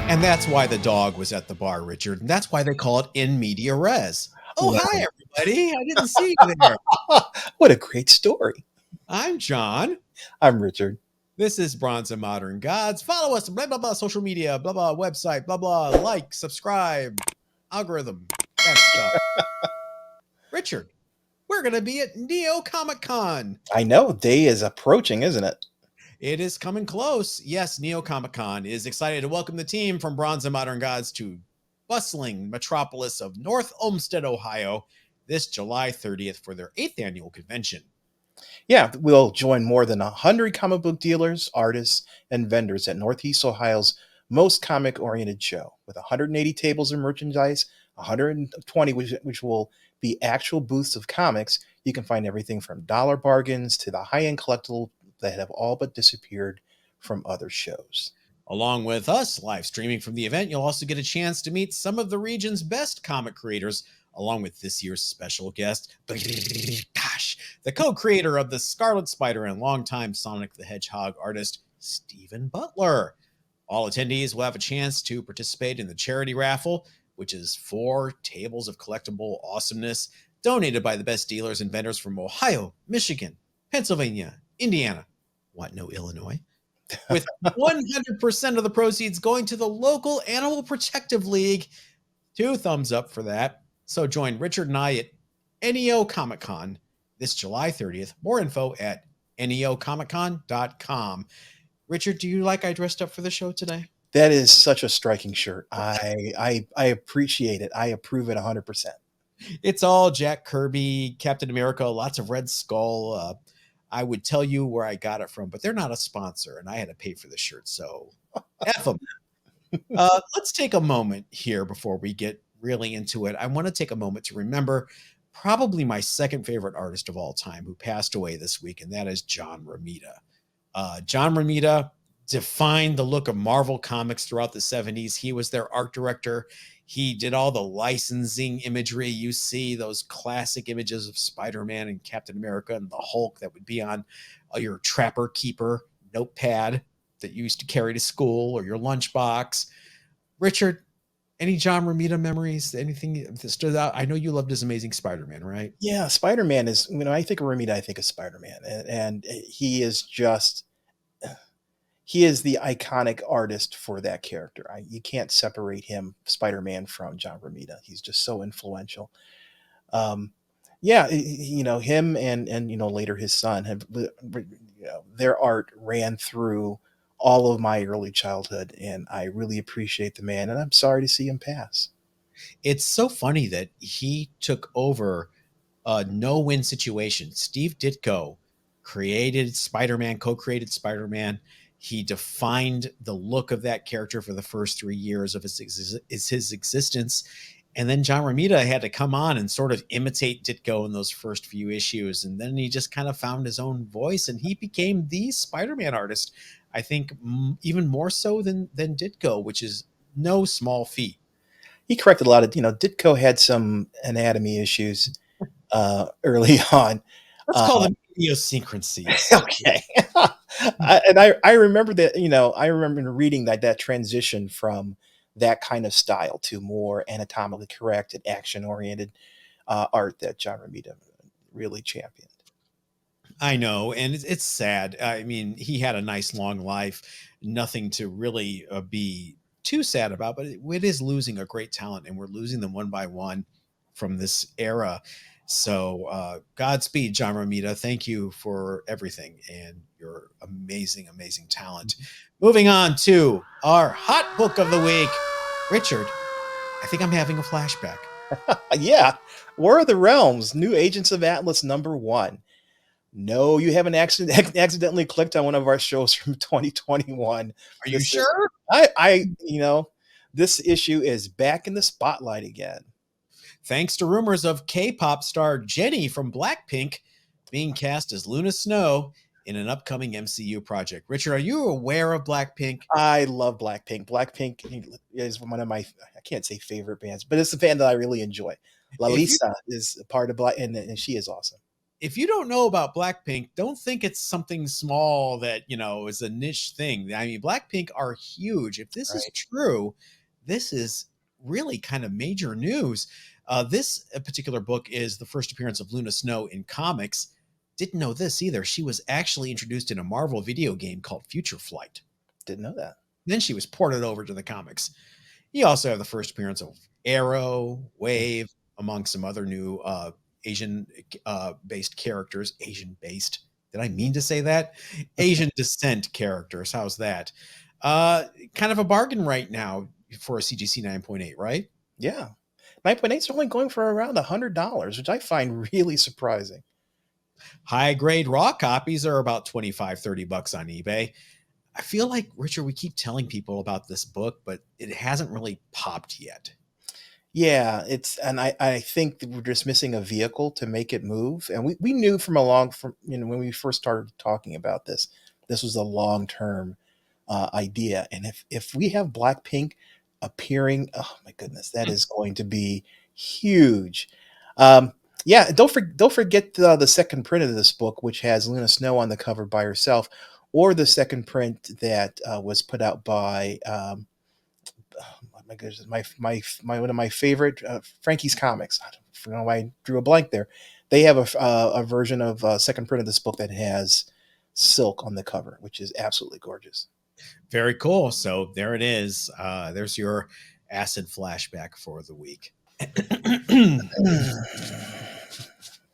And that's why the dog was at the bar, Richard. And that's why they call it in media res. Oh, Well, hi, everybody. I didn't see you there. what a great story. I'm John. I'm Richard. This is Bronze and Modern Gods. Follow us, blah, blah, blah, social media, blah, blah, website, blah, blah, like, subscribe, algorithm, that stuff. Richard, we're going to be at Neo Comic Con. I know, day is approaching, isn't it? It is coming close. Yes, Neo Comic Con is excited to welcome the team from Bronze and Modern Gods to bustling metropolis of North Olmsted, Ohio, this July 30th for their 8th annual convention. Yeah, we'll join more than 100 comic book dealers, artists, and vendors at Northeast Ohio's most comic-oriented show, with 180 tables of merchandise, 120 which will be actual booths of comics. You can find everything from dollar bargains to the high-end collectibles that have all but disappeared from other shows. Along with us live streaming from the event, you'll also get a chance to meet some of the region's best comic creators, along with this year's special guest, the co-creator of the Scarlet Spider and longtime Sonic the Hedgehog artist, Stephen Butler. All attendees will have a chance to participate in the charity raffle, which is 4 tables of collectible awesomeness donated by the best dealers and vendors from Ohio, Michigan, Pennsylvania, Indiana, what, no Illinois? With 100% of the proceeds going to the local Animal Protective League. 2 thumbs up for that. So join Richard and I at NEO Comic Con this July 30th. More info at neocomiccon.com. Richard, do you like I dressed up for the show today? That is such a striking shirt. I appreciate it. I approve it 100%. It's all Jack Kirby, Captain America, lots of Red Skull. I would tell you where I got it from, but they're not a sponsor, and I had to pay for the shirt, so F them. Let's take a moment here before we get really into it. I want to take a moment to remember probably my second favorite artist of all time who passed away this week, and that is John Romita. John Romita defined the look of Marvel Comics throughout the 70s. He was their art director. He did all the licensing imagery. You see those classic images of Spider-Man and Captain America and the Hulk that would be on your Trapper Keeper notepad that you used to carry to school or your lunchbox. Richard, any John Romita memories? Anything that stood out? I know you loved his Amazing Spider-Man, right? Yeah, Spider-Man is, when I think of Romita, I think of Spider-Man. And he is just, he is the iconic artist for that character. You can't separate him, Spider-Man, from John Romita. He's just so influential. Yeah, him and later his son have, their art ran through all of my early childhood, and I really appreciate the man, and I'm sorry to see him pass. It's so funny that he took over a no-win situation. Steve Ditko created Spider-Man, co-created Spider-Man. He defined the look of that character for the first 3 years of his existence. And then John Romita had to come on and sort of imitate Ditko in those first few issues. And then he just kind of found his own voice, and he became the Spider-Man artist, I think, even more so than Ditko, which is no small feat. He corrected a lot of, Ditko had some anatomy issues early on. Let's call them idiosyncrasies. Okay. I remember that, I remember reading that transition from that kind of style to more anatomically correct and action-oriented art that John Romita really championed. I know, and it's sad. I mean, he had a nice long life, nothing to really be too sad about, but it is losing a great talent, and we're losing them one by one from this era. So Godspeed, John Romita. Thank you for everything and your amazing, amazing talent. Moving on to our hot book of the week. Richard, I think I'm having a flashback. Yeah. War of the Realms, New Agents of Atlas #1. No, you haven't accidentally clicked on one of our shows from 2021. Are you sure? This issue is back in the spotlight again. Thanks to rumors of K-pop star Jennie from Blackpink being cast as Luna Snow in an upcoming MCU project. Richard, are you aware of Blackpink? I love Blackpink. Blackpink is one of my, I can't say favorite bands, but it's a band that I really enjoy. Lalisa is a part of Black, and she is awesome. if you don't know about Blackpink, don't think it's something small that, is a niche thing. I mean, Blackpink are huge. If this is Right. true, this is really kind of major news. This particular book is the first appearance of Luna Snow in comics. Didn't know this either. She was actually introduced in a Marvel video game called Future Flight. Didn't know that. Then she was ported over to the comics. You also have the first appearance of Arrow, Wave, among some other new Asian based characters. Asian based. Did I mean to say that? Asian descent characters. How's that? Kind of a bargain right now for a CGC 9.8, right? Yeah. 9.8's only going for around $100, which I find really surprising. High grade raw copies are about 25, $30 on eBay. I feel like, Richard, we keep telling people about this book, but it hasn't really popped yet. Yeah, and I think that we're just missing a vehicle to make it move. And we knew from when we first started talking about this was a long-term idea. And if we have Blackpink appearing, oh my goodness, that is going to be huge. Yeah, don't forget the second print of this book, which has Luna Snow on the cover by herself, or the second print that was put out by oh my goodness, my one of my favorite Frankie's Comics. I don't know why I drew a blank there. They have a version of second print of this book that has silk on the cover, which is absolutely gorgeous. Very cool. So there it is. There's your acid flashback for the week.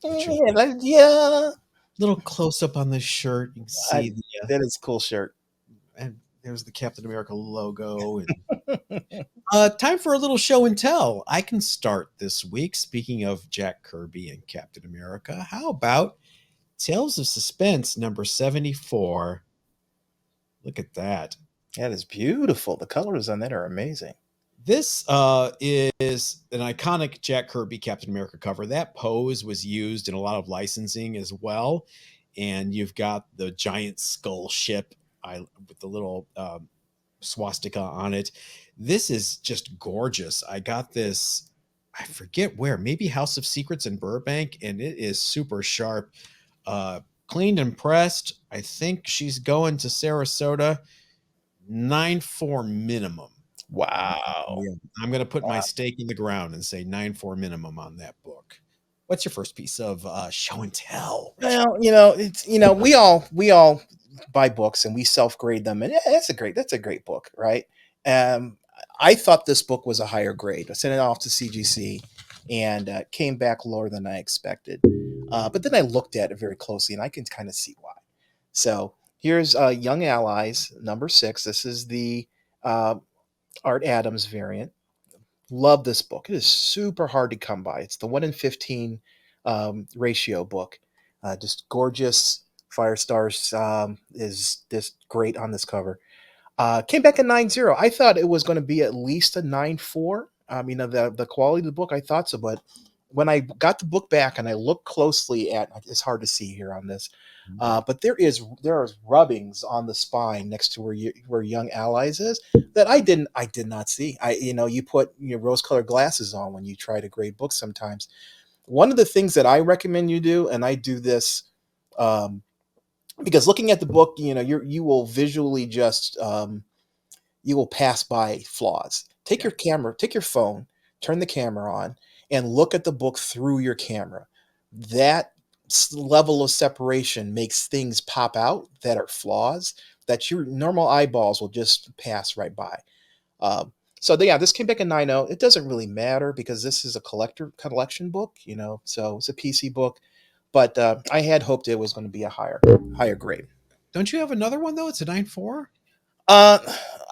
Yeah, Little close up on the shirt. You can see that is a cool shirt. and there's the Captain America logo. And time for a little show and tell. I can start this week. Speaking of Jack Kirby and Captain America, how about Tales of Suspense number 74? Look at that. That is beautiful. The colors on that are amazing. This is an iconic Jack Kirby Captain America cover. That pose was used in a lot of licensing as well. And you've got the giant skull ship with the little swastika on it. This is just gorgeous. I got this, I forget where, maybe House of Secrets in Burbank, and it is super sharp. Cleaned and pressed. I think she's going to Sarasota. 9.4 minimum. Wow. Yeah, I'm going to put my stake in the ground and say 9.4 minimum on that book. What's your first piece of show and tell, Richard? Well, it's we all buy books and we self grade them, and yeah, that's a great book, right? Um, I thought this book was a higher grade. I sent it off to CGC, and came back lower than I expected. But then I looked at it very closely, and I can kind of see why. So here's Young Allies number 6. This is the uh, Art Adams variant. Love this book. It is super hard to come by. It's the 1 in 15 ratio book. Just gorgeous. Firestars is just great on this cover. Came back at 9.0. I thought it was going to be at least a 9.4. The quality of the book, I thought so, but when I got the book back and I looked closely at, it's hard to see here on this, but there are rubbings on the spine next to where Young Allies is that I did not see. You put your rose-colored glasses on when you try to grade books sometimes. One of the things that I recommend you do, and I do this, because looking at the book, you will visually just you will pass by flaws. Take your camera, take your phone, turn the camera on, and look at the book through your camera. That level of separation makes things pop out that are flaws that your normal eyeballs will just pass right by. Yeah, this came back in 9.0. It doesn't really matter because this is a collection book, so it's a PC book. But I had hoped it was going to be a higher grade. Don't you have another one, though? It's a 9.4? Uh,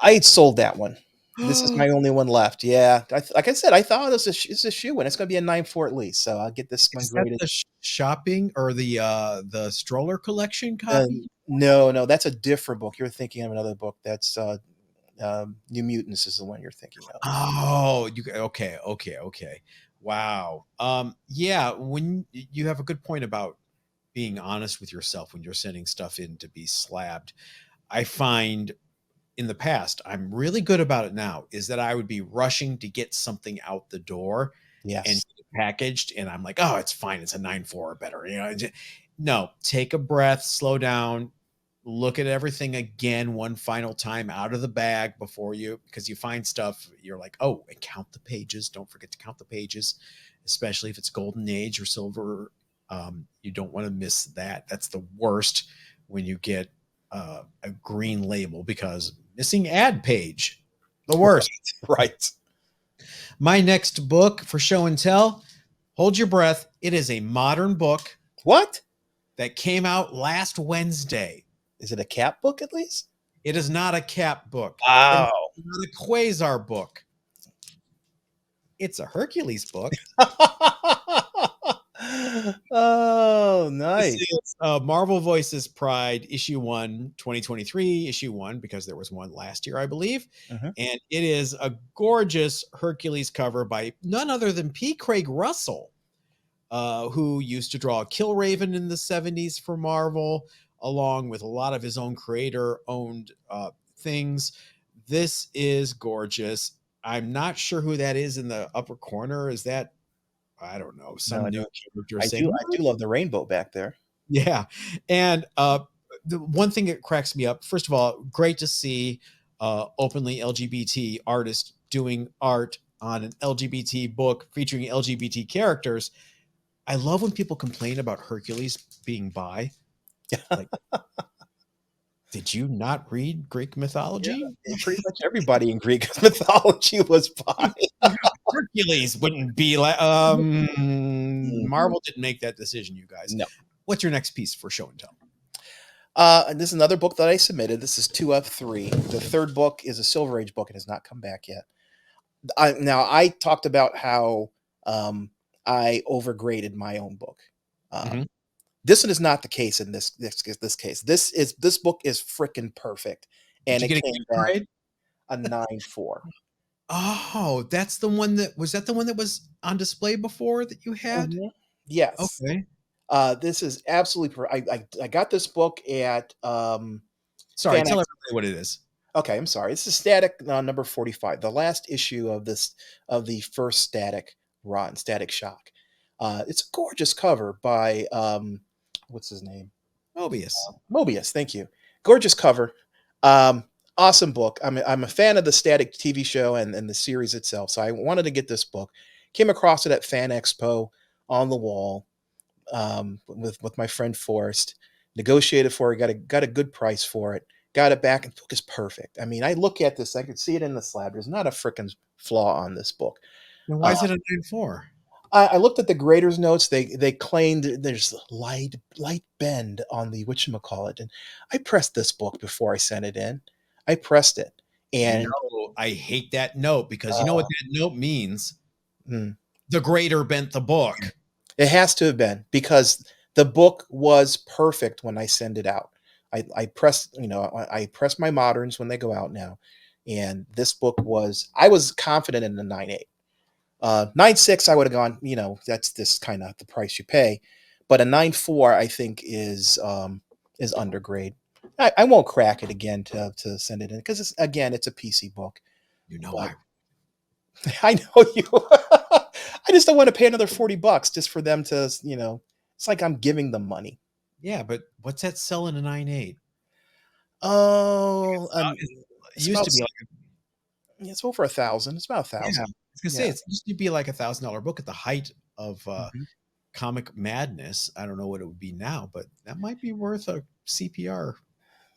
I had sold that one. This is my only one left. Yeah, like I said, I thought it's a shoe in. It's going to be a 9.4 at least. So I'll get this one Is that graded. the shopping or the stroller collection copy? No, that's a different book. You're thinking of another book. That's New Mutants is the one you're thinking of. Oh, okay. Wow. Yeah, when you have a good point about being honest with yourself when you're sending stuff in to be slabbed. I find in the past, I'm really good about it now, is that I would be rushing to get something out the door. and Yes. packaged, and I'm like, oh, it's fine. It's a 9.4 or better. No, take a breath, slow down, look at everything again one final time out of the bag before you, because you find stuff, you're like, oh, and count the pages. Don't forget to count the pages, especially if it's golden age or silver. You don't want to miss that. That's the worst when you get a green label, because missing ad page, the worst. Right. My next book for show and tell, hold your breath. It is a modern book What? that came out last Wednesday. Is it a cat book at least? It is not a Cap book. It is Wow. not a Quasar book. It's a Hercules book. Oh, This nice. is Marvel Voices Pride, issue 1, 2023, issue 1, because there was one last year, I believe. Mhm. And it is a gorgeous Hercules cover by none other than P. Craig Russell, who used to draw Killraven in the 70s for Marvel, along with a lot of his own creator-owned things. This is gorgeous. I'm not sure who that is in the upper corner. Is that, I don't know, No, some I new don't. character I saying, do. I do love the rainbow back there. yeah. And the one thing that cracks me up, first of all, great to see openly LGBT artists doing art on an LGBT book featuring LGBT characters. I love when people complain about Hercules being bi. Like, did you not read Greek Yeah, mythology? pretty much everybody in Greek mythology was bi. Hercules wouldn't be like Mhm. Marvel didn't make that decision, you guys. No. What's your next piece for show and tell? And this is another book that I submitted. This is 2 of 3. The third book is a Silver Age book and has not come back yet. Now, I talked about how um, I overgraded my own book. Mhm. This one is not the case in this case. This book is freaking perfect, Did and you it get a came good back grade? a 9.4. Oh, that's the one that was that the one that was on display before that you had? Mhm. Yes. Okay. This is absolutely I got this book at Sorry, Fan tell X. everybody what it is. Okay, I'm sorry. This is Static number 45, the last issue of the first Static run, Static Shock. It's a gorgeous cover by what's his name? Mobius. Mobius. Thank you. Gorgeous cover. Um, awesome book. I'm a fan of the Static TV show and the series itself, so I wanted to get this book. Came across it at Fan Expo on the wall with my friend Forrest. Negotiated for it, got a good price for it. Got it back, and the book is perfect. I mean, I look at this, I can see it in the slab. There's not a freaking flaw on this book. Then why Uh, is it a 9.4? I looked at the graders' notes. They claimed there's light bend on the whatchamacallit, and I pressed this book before I sent it in. I pressed it, and No, I hate that note, because you know what that note means? mm, The grader bent the book. it has to have been because the book was perfect when I send it out. I press, I press my moderns when they go out now, and this book was. I was confident in the 9.8. 9.6, I would have gone. That's this kind of the price you pay, but a 9.4, I think is undergrade. I won't crack it again to send it in because it's a PC book. You know But I I know you. I just don't want to pay another $40 just for them to. It's like I'm giving them money. Yeah, but what's that selling a 9.8? Oh, It it's used about to be like, it's over 1,000. It's about a yeah, I thousand. was gonna say Yeah. it used to be like $1,000 book at the height of Mhm. comic madness. I don't know what it would be now, but that might be worth a CPR.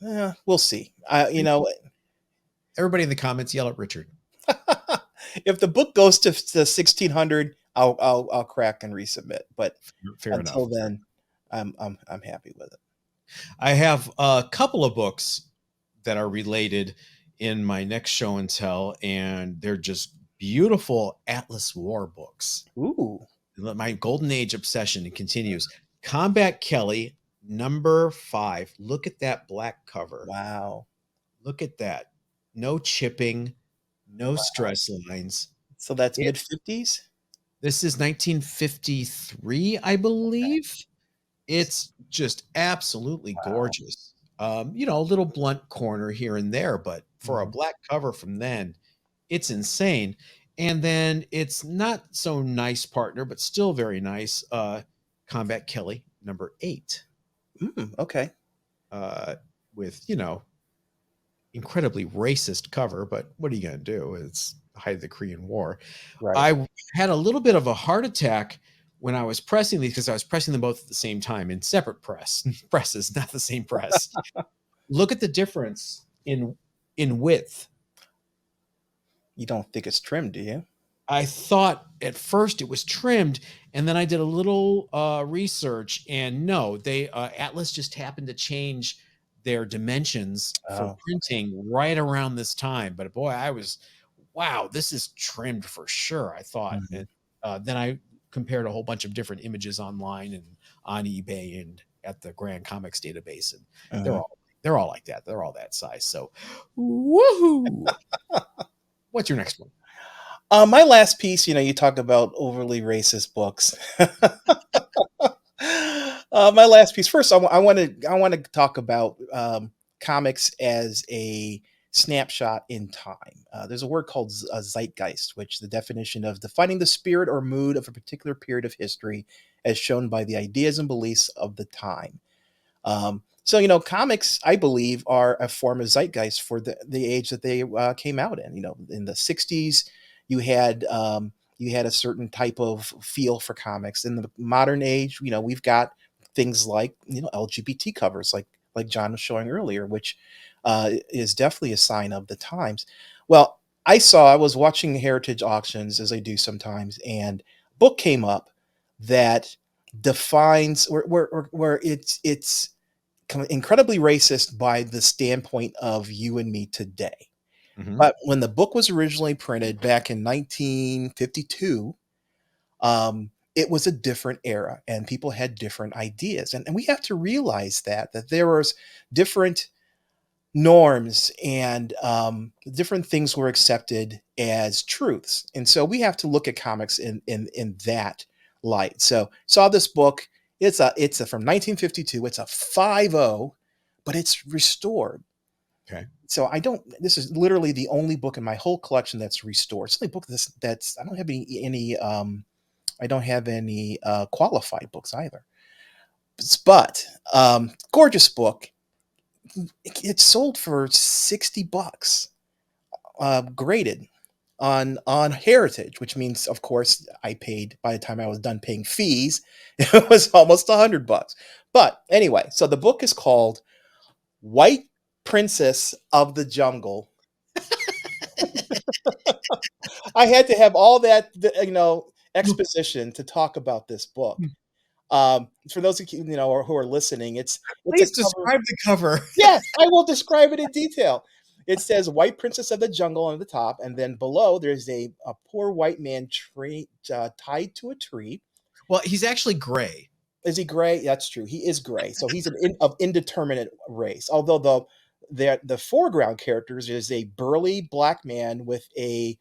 Yeah, we'll see. Everybody in the comments yell at Richard. If the book goes to 1,600, I'll crack and resubmit. But Fair enough. until then, I'm happy with it. I have a couple of books that are related in my next show and tell, and they're just beautiful Atlas War books. Ooh, My Golden Age obsession continues. Combat Kelly, number 5. Look at that black cover. wow. Look at that. No chipping, no stress lines. So that's It, mid 50s. this is 1953, I believe. It's just absolutely Wow. gorgeous. A little blunt corner here and there, but for a Mhm. black cover from then, it's insane. And then it's not so nice partner, but still very nice. Combat Kelly #8, Okay. uh, with incredibly racist cover. But what are you going to do? It's the height of the Korean War. Right. I had a little bit of a heart attack when I was pressing these because I was pressing them both at the same time in separate presses, not the same press. Look at the difference in width. You don't think it's trimmed, do you? I thought at first it was trimmed, and then I did a little research, and no, they Atlas just happened to change their dimensions for Oh. printing right around this time. But boy, I was, wow, this is trimmed for sure. I thought, Mhm. and then I compared a whole bunch of different images online and on eBay and at the Grand Comics database, and they're Mhm. all they're all like that. They're all that size. So, woohoo! What's your next one? My last piece, you talk about overly racist books. My last piece. First, I want to talk about comics as a snapshot in time. There's a word called zeitgeist, which the definition of defining the spirit or mood of a particular period of history, as shown by the ideas and beliefs of the time. So comics, I believe, are a form of zeitgeist for the age that they came out in. In the '60s, you had you had a certain type of feel for comics. In the modern age, we've got things like LGBT covers, like John was showing earlier, which is definitely a sign of the times. Well, I was watching heritage auctions as I do sometimes, and a book came up that defines where it's incredibly racist by the standpoint of you and me today. Mhm. But when the book was originally printed back in 1952, it was a different era and people had different ideas. And we have to realize that there was different norms and different things were accepted as truths. And so we have to look at comics in that light. So saw this book. It's a from 1952. It's a 50, but it's restored. Okay. So I don't. This is literally the only book in my whole collection that's restored. It's the only book that's I don't have any I don't have any qualified books either. But gorgeous book. It sold for $60, graded on Heritage, which means, of course, I paid by the time I was done paying fees, it was almost $100. But anyway, so the book is called White Princess of the Jungle. I had to have all that exposition to talk about this book. For those of you who are listening, it's a Please cover. describe the cover. Yes, I will describe it in detail. It says "White Princess of the Jungle" on the top, and then below there's a poor white man tied to a tree. Well, he's actually gray. Is he gray? That's true. He is gray, so he's of indeterminate race. Although the foreground characters is a burly black man with a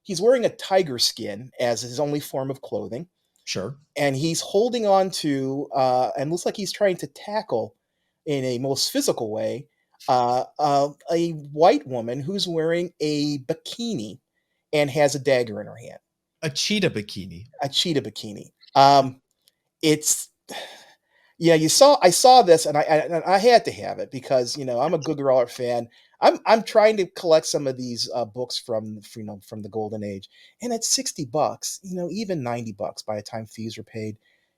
he's wearing a tiger skin as his only form of clothing, Sure. and he's holding on to and looks like he's trying to tackle in a most physical way a white woman who's wearing a bikini and has a dagger in her hand, A cheetah bikini. a cheetah bikini. It's yeah, I saw this and I had to have it because I'm a Good Girl fan. I'm trying to collect some of these books from the golden age, and at $60, even $90 by the time fees are paid,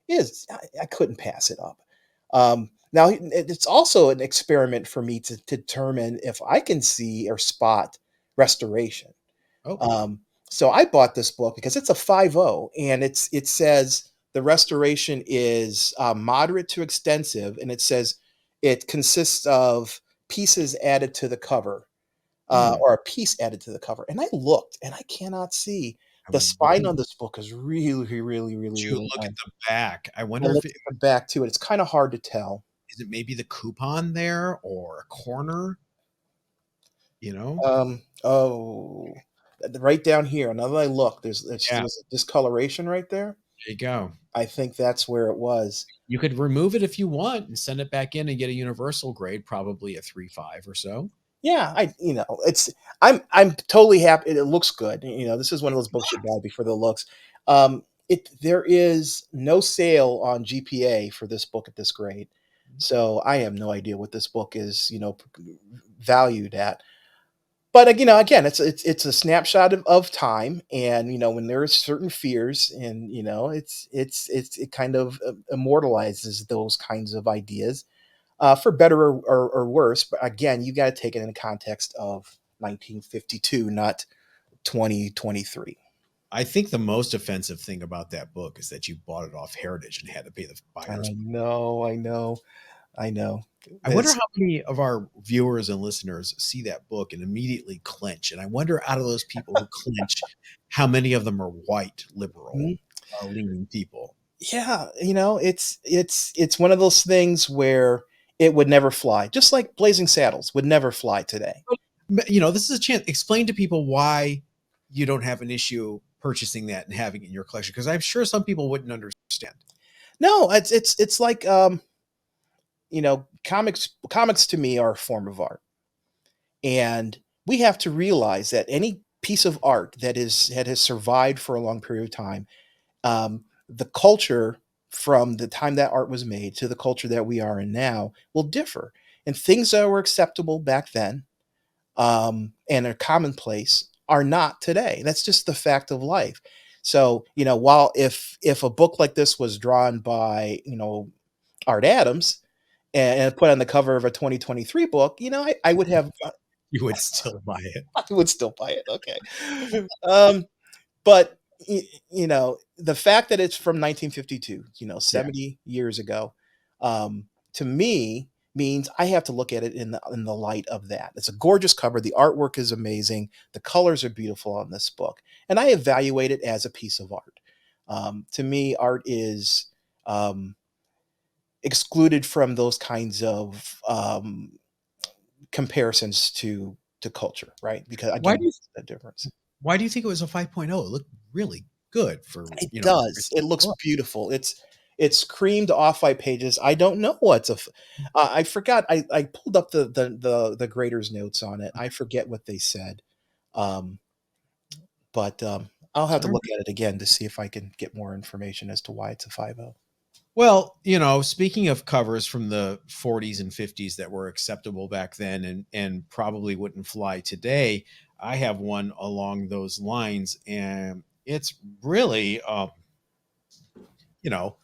is I couldn't pass it up. Now it's also an experiment for me to determine if I can see or spot restoration. Oh, Um, so I bought this book because it's a 5.0, and it says the restoration is moderate to extensive, and it says it consists of pieces added to the cover, hmm. or a piece added to the cover. And I looked, and I cannot see. The spine on this book is really, really, really, Would you really look at nice. the back? I I wonder if looked at the back too, and it's kind of hard to tell. is it maybe the coupon there or a corner, you know? Oh, right down here. Now that I look, Yeah, there's a discoloration right there. there you go. I think that's where it was. You could remove it if you want and send it back in and get a universal grade, probably a 3.5 or so. Yeah, I'm totally happy. It looks good. This is one of those books you buy before the looks. There is no sale on GPA for this book at this grade, so I have no idea what this book is, valued at. But again, it's a snapshot of time, and when there are certain fears, and it kind of immortalizes those kinds of ideas, for better or worse. But again, you got to take it in the context of 1952, not 2023. I think the most offensive thing about that book is that you bought it off Heritage and had to pay the I buyer's. know, I know, I know. I wonder It's how many of our viewers and listeners see that book and immediately clench. And I wonder, out of those people who clench, how many of them are white liberal Mhm. leaning people. Yeah, it's one of those things where it would never fly, just like Blazing Saddles would never fly today. This is a chance. Explain to people why you don't have an issue purchasing that and having it in your collection, because I'm sure some people wouldn't understand. No, it's like comics to me are a form of art. And we have to realize that any piece of art that has survived for a long period of time, the culture from the time that art was made to the culture that we are in now will differ. And things that were acceptable back then, and are commonplace, are not today. That's just the fact of life. So, while if a book like this was drawn by, Art Adams, and put on the cover of a 2023 book, I would have You would still buy it. I would still buy it. Okay. But the fact that it's from 1952, Yeah. 70 years ago, to me means I have to look at it in the light of that. It's a gorgeous cover. The artwork is amazing. The colors are beautiful on this book, and I evaluate it as a piece of art. To me, art is excluded from those kinds of comparisons to culture, right? Because Why again, do you it's a difference. why do you think it was a 5.0? It looked really good for, It does. It looks book. beautiful. It's creamed off-white pages. I don't know I forgot. I pulled up the grader's notes on it. I forget what they said. Um, but I'll have to All right. look at it again to see if I can get more information as to why it's a 5.0. Well, speaking of covers from the 40s and 50s that were acceptable back then and probably wouldn't fly today, I have one along those lines, and it's really, you know,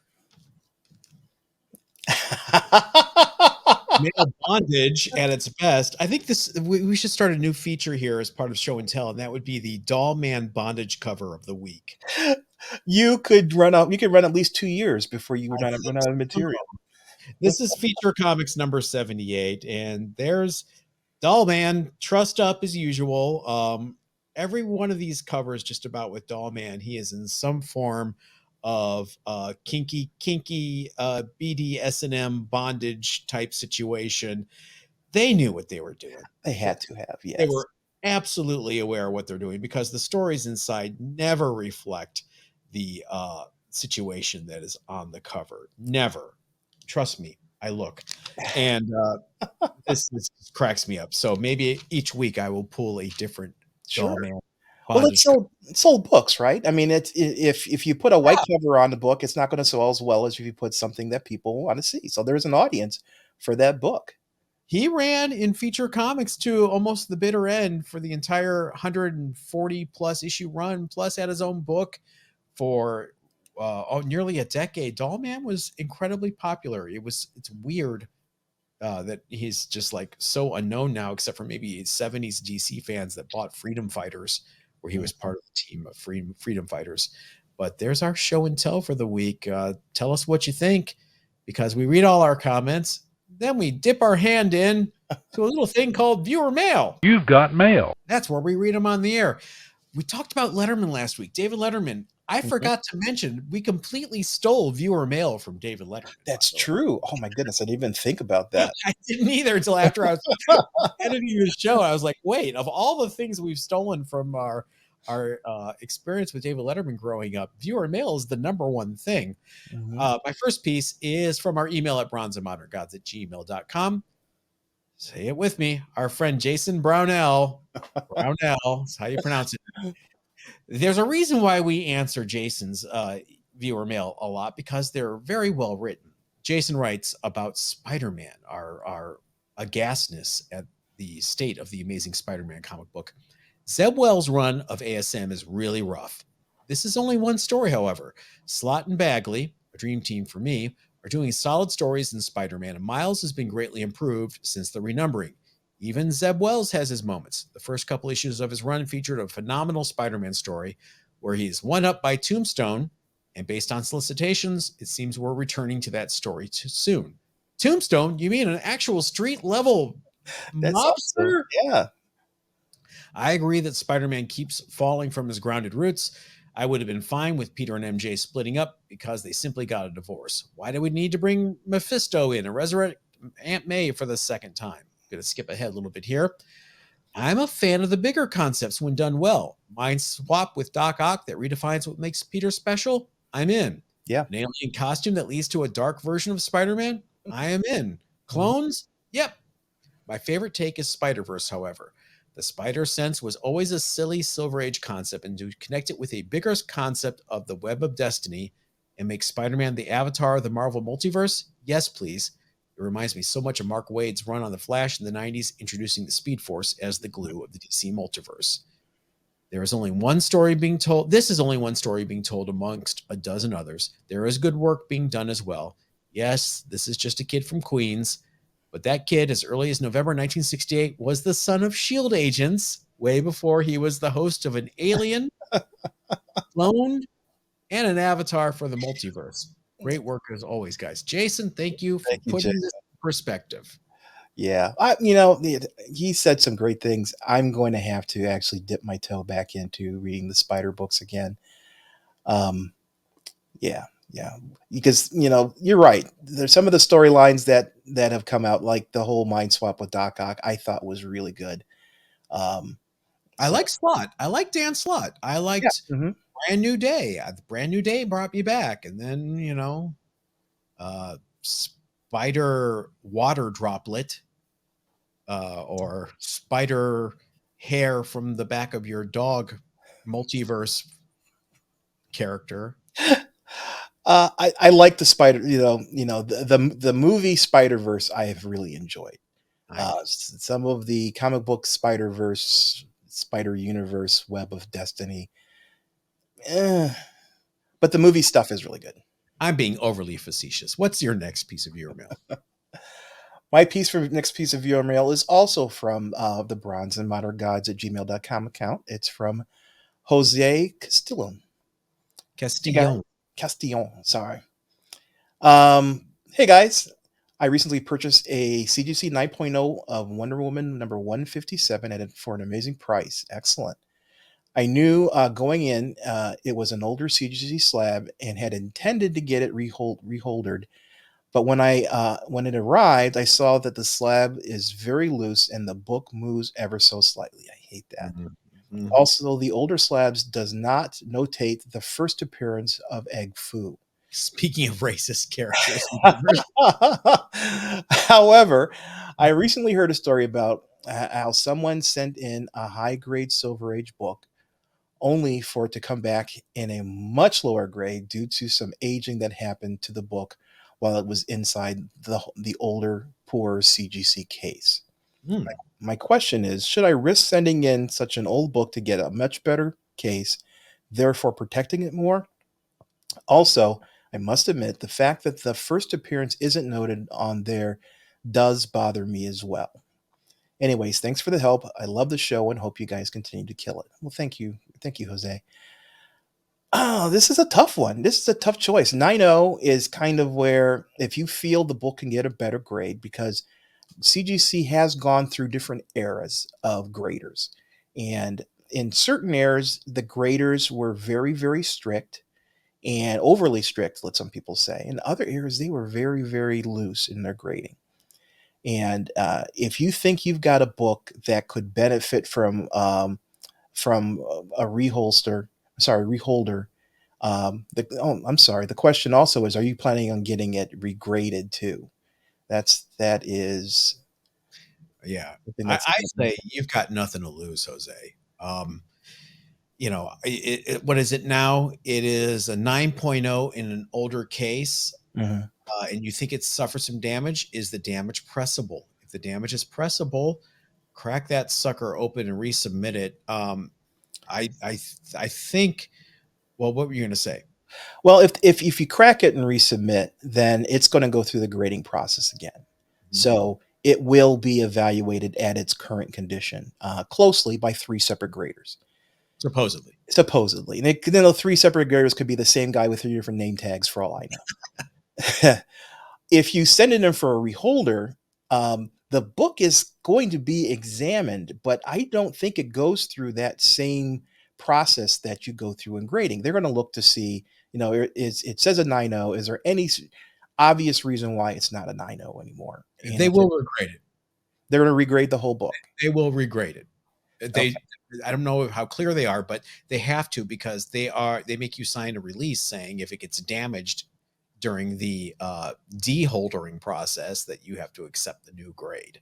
male bondage at its best. I think we should start a new feature here as part of show and tell, and that would be the Doll Man bondage cover of the week. You could run at least 2 years before you I run think out of so. material. This is Feature Comics number 78, and there's Doll Man trussed up as usual. Every one of these covers, just about with Doll Man, he is in some form of kinky BDSM bondage type situation. They knew what they were doing. They had to have, They yes. were absolutely aware of what they're doing, because the stories inside never reflect the situation that is on the cover. Never. Trust me, I look. And this cracks me up. So maybe each week I will pull a different Doll Sure. Man Well, bondage cover. it sold books, right? I mean, if you put a white cover on the book, it's not going to sell as well as if you put something that people want to see. So there's an audience for that book. He ran in Feature Comics to almost the bitter end for the entire 140 plus issue run, plus had his own book for nearly a decade. Doll Man was incredibly popular. It's weird that he's just like so unknown now, except for maybe 70s DC fans that bought Freedom Fighters, where he was Mhm. part of the team of Freedom Fighters. But there's our show and tell for the week. Tell us what you think, because we read all our comments, then we dip our hand in to a little thing called viewer mail. You've got mail. That's where we read them on the air. We talked about Letterman last week. David Letterman. I Mhm. forgot to mention we completely stole viewer mail from David Letterman, by That's the way. true. Oh my goodness, I didn't even think about that. I didn't either until after I was editing the show. I was like, wait, of all the things we've stolen from our experience with David Letterman growing up, viewer mail is the number one thing. Mhm. My first piece is from our email at bronzeandmoderngods@gmail.com. Say it with me. Our friend Jason Brownell. Brownell is how you pronounce it. There's a reason why we answer Jason's viewer mail a lot, because they're very well written. Jason writes about Spider-Man, our aghastness at the state of the Amazing Spider-Man comic book. Zeb Wells' run of ASM is really rough. This is only one story, however. Slott and Bagley, a dream team for me, are doing solid stories in Spider-Man, and Miles has been greatly improved since the renumbering. Even Zeb Wells has his moments. The first couple issues of his run featured a phenomenal Spider-Man story where he's one up by Tombstone, and based on solicitations, it seems we're returning to that story too soon. Tombstone? You mean an actual street level That's awesome. mobster? Yeah. I agree that Spider-Man keeps falling from his grounded roots. I would have been fine with Peter and MJ splitting up because they simply got a divorce. Why do we need to bring Mephisto in and resurrect Aunt May for the second time? I'm going to skip ahead a little bit here. I'm a fan of the bigger concepts when done well. Mind swap with Doc Ock that redefines what makes Peter special? I'm in. Yeah. An alien costume that leads to a dark version of Spider-Man? I am in. Clones? Yep. My favorite take is Spider-Verse, however. The spider sense was always a silly Silver Age concept, and to connect it with a bigger concept of the web of destiny and make Spider-Man the avatar of the Marvel multiverse? Yes, please. It reminds me so much of Mark Waid's run on The Flash in the 90s, introducing the Speed Force as the glue of the DC multiverse. There is only one story being told. This is only one story being told amongst a dozen others. There is good work being done as well. Yes, this is just a kid from Queens, but that kid, as early as November 1968, was the son of S.H.I.E.L.D. agents, way before he was the host of an alien, cloned, and an avatar for the multiverse. Great work as always, guys. Jason, thank you for Thank you, putting Jason. this in perspective. Yeah, he said some great things. I'm going to have to actually dip my toe back into reading the Spider books again. Um, yeah, yeah, because you're right. There's some of the storylines that have come out, like the whole mind swap with Doc Ock. I thought was really good. Um, I so like Slott. I like Dan Slott. I yeah, liked Brand New Day. Brand New Day brought me back. And then, Spider Water Droplet, or Spider Hair from the back of your dog multiverse character. I like the Spider. The movie Spider Verse. I have really enjoyed. Some of the comic book Spider Verse, Spider Universe, Web of Destiny. But the movie stuff is really good. I'm being overly facetious. What's your next piece of your mail? My next piece of viewer mail is also from the Bronze and Modern Gods at gmail.com account. It's from Jose Castillon. Castillon. Castillon, sorry. Hey guys, I recently purchased a CGC 9.0 of Wonder Woman number 157 for an amazing price. Excellent. I knew going in it was an older CGC slab and had intended to get it reholdered. But when it arrived, I saw that the slab is very loose and the book moves ever so slightly. I hate that. Mm-hmm. Also, the older slabs does not notate the first appearance of Egg Foo. Speaking of racist characters. However, I recently heard a story about how someone sent in a high grade Silver Age book only for it to come back in a much lower grade due to some aging that happened to the book while it was inside the older, poorer CGC case. My question is, should I risk sending in such an old book to get a much better case, therefore protecting it more? Also, I must admit, the fact that the first appearance isn't noted on there does bother me as well. Anyways, thanks for the help. I love the show and hope you guys continue to kill it. Well, thank you. Thank you, Jose. Oh, this is a tough one. This is a tough choice. 9.0 is kind of where if you feel the book can get a better grade, because CGC has gone through different eras of graders. And in certain eras, the graders were very, very strict and overly strict, let some people say. In other eras, they were very, very loose in their grading. And if you think you've got a book that could benefit from a reholder. I'm sorry. The question also is, are you planning on getting it regraded too? That is. Yeah. I think I that's say you've got nothing to lose, Jose. What is it now? It is a 9.0 in an older case, Mhm. and you think it suffered some damage. Is the damage pressable? If the damage is pressable, crack that sucker open and resubmit it. I think. Well, what were you going to say? Well, if you crack it and resubmit, then it's going to go through the grading process again. Mhm. So it will be evaluated at its current condition closely by three separate graders. Supposedly. Supposedly. And then the three separate graders could be the same guy with three different name tags for all I know. If you send it in for a reholder, the book is going to be examined, but I don't think it goes through that same process that you go through in grading. They're going to look to see, it says a 9.0. Is there any obvious reason why it's not a 9.0 anymore? And They if will regrade it. they're going to regrade the whole book. They will regrade it. Okay. I don't know how clear they are, but they have to because they make you sign a release saying if it gets damaged during the deholdering process that you have to accept the new grade.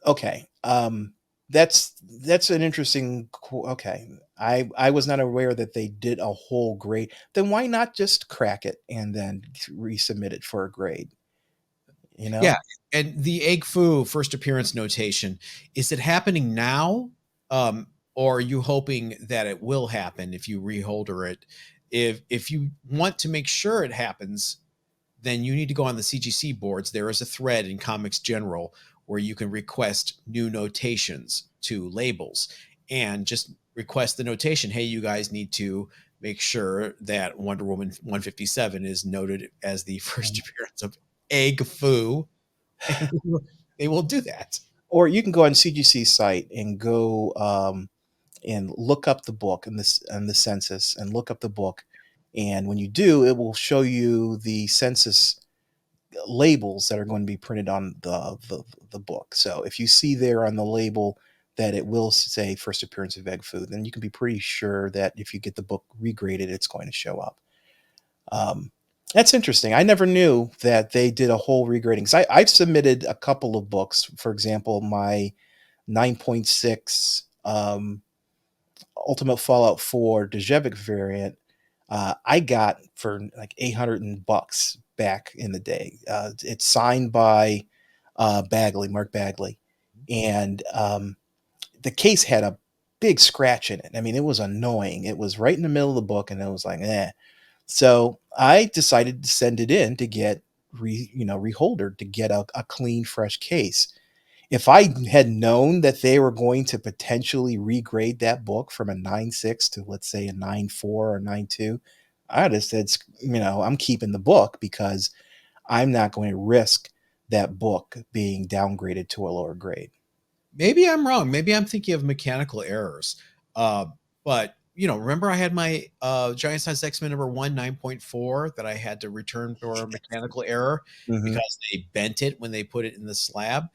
Okay. That's an interesting. Okay, I was not aware that they did a whole grade. Then why not just crack it and then resubmit it for a grade? You Yeah, know. and the egg foo first appearance notation, is it happening now? Or are you hoping that it will happen if you reholder it? If you want to make sure it happens, then you need to go on the CGC boards. There is a thread in Comics General where you can request new notations to labels and just request the notation. Hey, you guys need to make sure that Wonder Woman 157 is noted as the first appearance of Egg Foo, and they will do that. Or you can go on CGC's site and go and look up the book and the census and look up the book, and when you do, it will show you the census labels that are going to be printed on the book. So if you see there on the label that it will say first appearance of egg food, then you can be pretty sure that if you get the book regraded, it's going to show up. Um, that's interesting. I never knew that they did a whole regrading. So I've submitted a couple of books. For example, my 9.6 Ultimate Fallout 4 Djevik variant, I got for like 800 bucks back in the day. It's signed by Mark Bagley, and the case had a big scratch in it. I mean, it was annoying. It was right in the middle of the book, and it was like, eh. So I decided to send it in to get reholdered to get a clean, fresh case. If I had known that they were going to potentially regrade that book from a 9.6 to, let's say, a 9.4 or 9.2, I'd have said, I'm keeping the book because I'm not going to risk that book being downgraded to a lower grade. Maybe I'm wrong. Maybe I'm thinking of mechanical errors. Uh, but remember I had my Giant Size X-Men #1 9.4 that I had to return for a mechanical error Mm-hmm. because they bent it when they put it in the slab.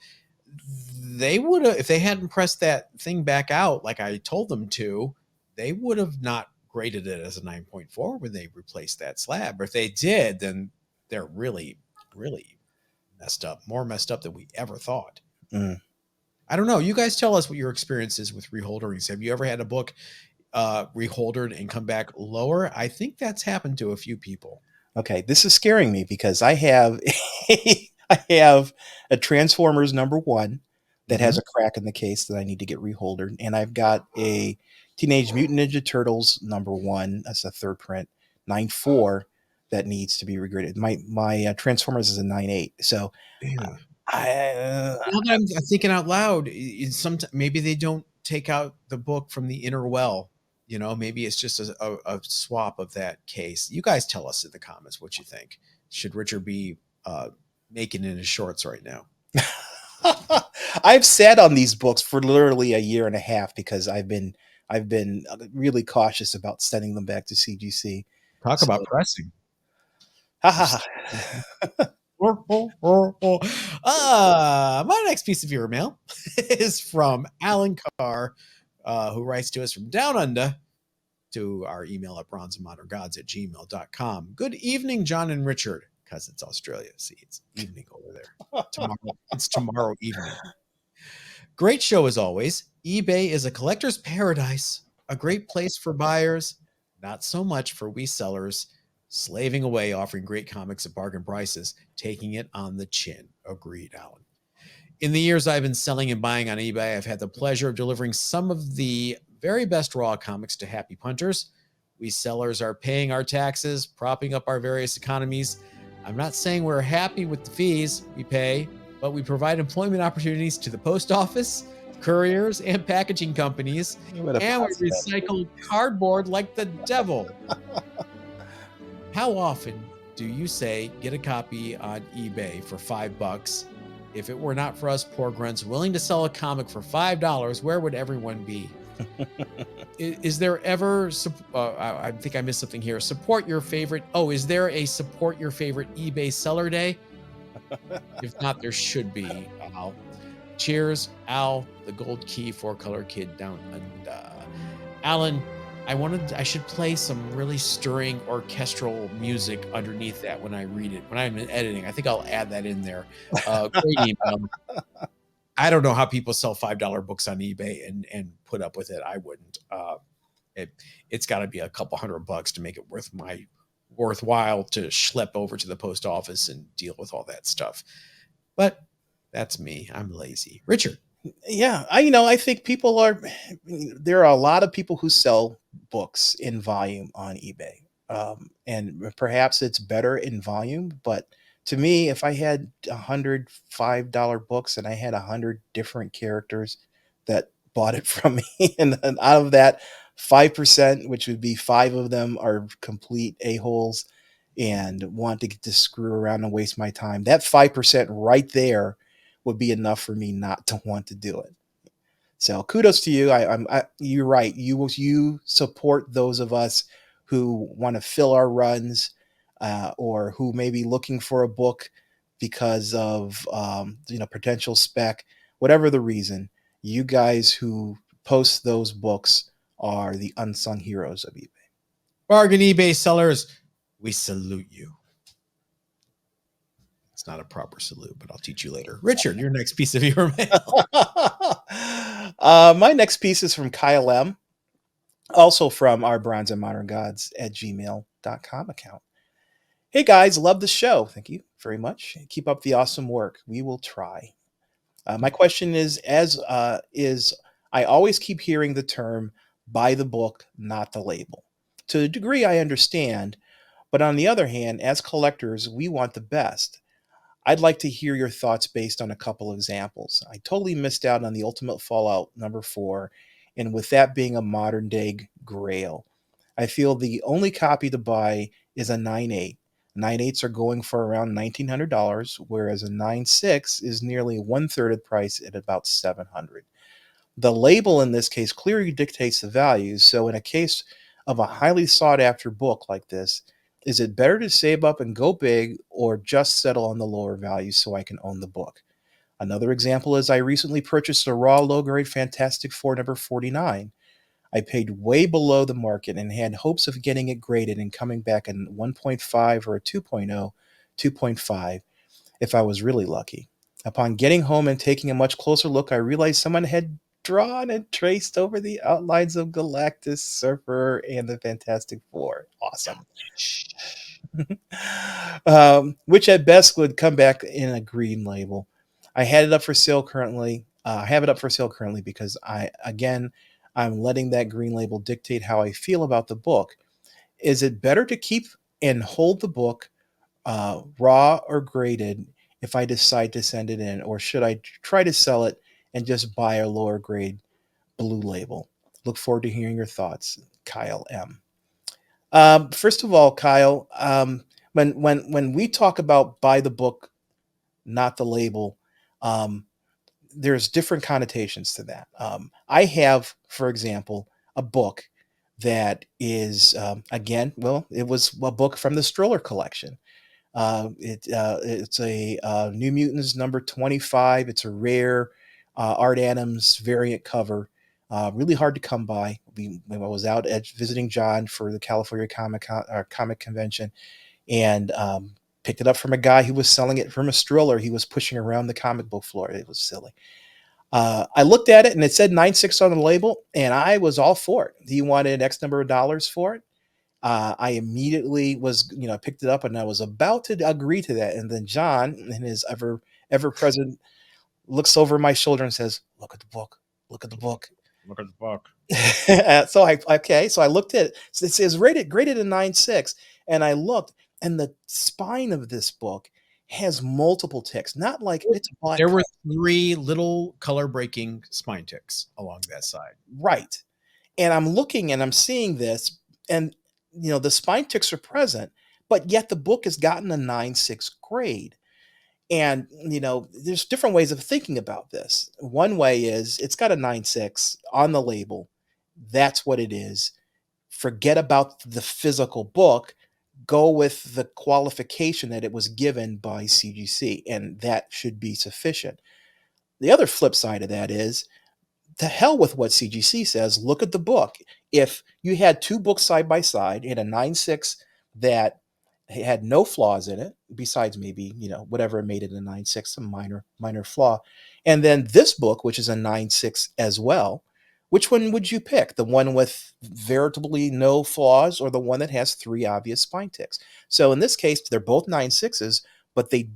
They would have, if they hadn't pressed that thing back out like I told them to, they would have not graded it as a 9.4 when they replaced that slab. Or if they did, then they're really, really messed up, more messed up than we ever thought. Mm. I don't know. You guys tell us what your experience is with reholderings. Have you ever had a book reholdered and come back lower? I think that's happened to a few people. Okay, this is scaring me because I have I have a Transformers #1 that Mm-hmm. has a crack in the case that I need to get reholdered, and I've got a Teenage Mutant Ninja Turtles #1, that's a third print, 9.4, that needs to be regraded. My Transformers is a 9.8, so I Now that I'm thinking out loud, maybe they don't take out the book from the inner well. Maybe it's just a swap of that case. You guys tell us in the comments what you think. Should Richard be making in his shorts right now? I've sat on these books for literally a year and a half because I've been really cautious about sending them back to CGC. Talk So, about pressing. ha ha ha. My next piece of your mail is from Alan Carr, who writes to us from down under to our email at bronzeandmoderngods@gmail.com. Good evening, John and Richard, because it's Australia. See, it's evening over there. Tomorrow, it's tomorrow evening. Great show as always. eBay is a collector's paradise, a great place for buyers, not so much for we sellers, slaving away offering great comics at bargain prices, taking it on the chin. Agreed, Alan. In the years I've been selling and buying on eBay, I've had the pleasure of delivering some of the very best raw comics to happy punters. We sellers are paying our taxes, propping up our various economies. I'm not saying we're happy with the fees we pay, but we provide employment opportunities to the post office, couriers, and packaging companies, What a and we positive attitude. recycle cardboard like the devil. How often do you say get a copy on eBay for $5? If it were not for us poor grunts willing to sell a comic for $5, where would everyone be? Is there ever? I think I missed something here. Support your favorite. Oh, is there a support your favorite eBay seller day? If not, there should be. Al. Cheers, Al, the gold key 4-color kid down under. Alan, I should play some really stirring orchestral music underneath that when I read it, when I'm editing. I think I'll add that in there. Great email. I don't know how people sell $5 books on eBay and put up with it. I wouldn't. It's got to be a couple $100 to make it worthwhile to schlep over to the post office and deal with all that stuff. But that's me. I'm lazy. Richard. Yeah, I think there are a lot of people who sell books in volume on eBay. And perhaps it's better in volume, but to me, if I had $105 books and I had 100 different characters that bought it from me, and out of that 5%, which would be five of them are complete a-holes and want to get to screw around and waste my time, that 5% right there would be enough for me not to want to do it. So kudos to you. You're right. You support those of us who want to fill our runs, or who may be looking for a book because of potential spec, whatever the reason. You guys who post those books are the unsung heroes of eBay. Bargain eBay sellers, we salute you. It's not a proper salute, but I'll teach you later. Richard, your next piece of your mail. My next piece is from Kyle M., also from our bronze and modern gods at gmail.com account. Hey guys, love the show. Thank you very much. Keep up the awesome work. We will try. My question is I always keep hearing the term buy the book, not the label. To a degree, I understand, but on the other hand, as collectors, we want the best. I'd like to hear your thoughts based on a couple of examples. I totally missed out on the Ultimate Fallout #4, and with that being a modern day grail, I feel the only copy to buy is a 9.8. 9.8s are going for around $1,900, whereas a 9.6 is nearly one-third of the price at about $700. The label in this case clearly dictates the value, so in a case of a highly sought-after book like this, is it better to save up and go big or just settle on the lower value so I can own the book? Another example is I recently purchased a raw low-grade Fantastic Four #49. I paid way below the market and had hopes of getting it graded and coming back in 1.5 or a 2.0, 2.5 if I was really lucky. Upon getting home and taking a much closer look, I realized someone had drawn and traced over the outlines of Galactus, Surfer, and the Fantastic Four. Awesome. Which at best would come back in a green label. I had it up for sale currently. I have it up for sale currently because I'm letting that green label dictate how I feel about the book. Is it better to keep and hold the book raw or graded if I decide to send it in, or should I try to sell it and just buy a lower grade blue label? Look forward to hearing your thoughts, Kyle M. First of all, Kyle, when we talk about buy the book, not the label, there's different connotations to that. I have, for example, a book that is it was a book from the Stroller collection. It's a New Mutants #25. It's a rare Art Adams variant cover. Really hard to come by. I was out visiting John for the California Comic Convention, and picked it up from a guy who was selling it from a stroller he was pushing around the comic book floor. It was silly. I looked at it and it said 9.6 on the label, and I was all for it. He wanted X number of dollars for it. I immediately was, picked it up, and I was about to agree to that. And then John, in his ever present, looks over my shoulder and says, "Look at the book. Look at the book." Look at the book. So I looked at it. It says graded a 9.6, and I looked, and the spine of this book has multiple ticks. Not like it's a black There were cover. 3 little color breaking spine ticks along that side. Right. And I'm looking and I'm seeing this, and the spine ticks are present, but yet the book has gotten a 9.6 grade. And there's different ways of thinking about this. One way is it's got a 9.6 on the label. That's what it is. Forget about the physical book. Go with the qualification that it was given by CGC, and that should be sufficient. The other flip side of that is, to hell with what CGC says. Look at the book. If you had 2 books side by side in a 9.6 that had no flaws in it, besides maybe, whatever made it a 9.6, some minor flaw, and then this book, which is a 9.6 as well, which one would you pick? The one with veritably no flaws, or the one that has 3 obvious spine ticks? So in this case, they're both 9.6s, but they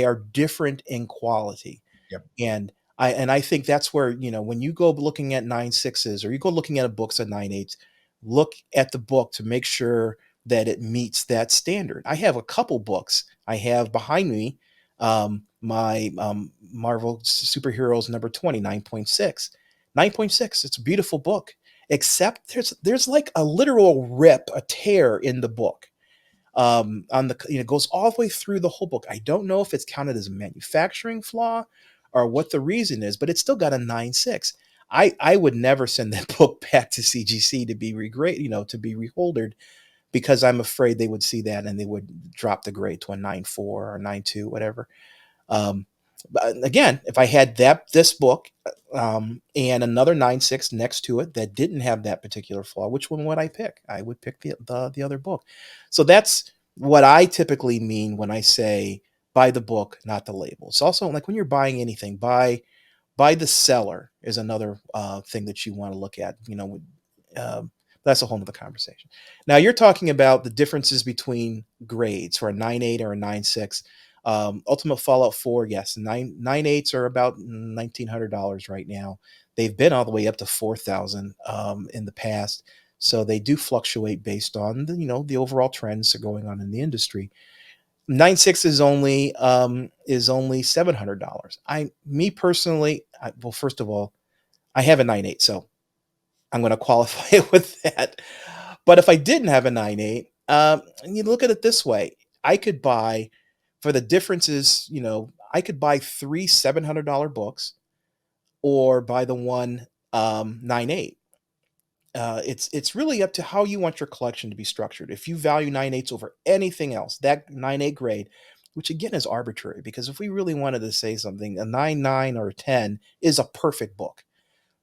are different in quality. Yep. And I think that's where, when you go looking at 9.6s, or you go looking at a book's at 9.8s, look at the book to make sure that it meets that standard. I have a couple books. I have behind me my Marvel Superheroes number 20, 9.6. 9.6, it's a beautiful book, except there's like a literal rip, a tear in the book. On the It goes all the way through the whole book. I don't know if it's counted as a manufacturing flaw or what the reason is, but it's still got a 9.6. I would never send that book back to CGC to be to be reholdered, because I'm afraid they would see that and they would drop the grade to a 9.4 or 9.2, whatever. Um, but again, if I had this book and another 9.6 next to it that didn't have that particular flaw, which one would I pick? I would pick the other book. So that's what I typically mean when I say buy the book, not the label. It's also like when you're buying anything, buy the seller is another thing that you want to look at. That's a whole nother conversation. Now you're talking about the differences between grades for a 9.8 or a 9.6. Ultimate Fallout 4, yes, 9.8s are about $1,900 right now. They've been all the way up to 4,000 in the past, so they do fluctuate based on the overall trends that are going on in the industry. 9.6 is only $700. Me personally, well, first of all, I have a 9.8, so I'm going to qualify it with that. But if I didn't have a 9.8, and you look at it this way, I could buy, for the differences, I could buy 3 $700 books, or buy the one 9.8. It's really up to how you want your collection to be structured. If you value 9.8s over anything else, that 9.8 grade, which again is arbitrary, because if we really wanted to say something, a 9.9 or a 10 is a perfect book.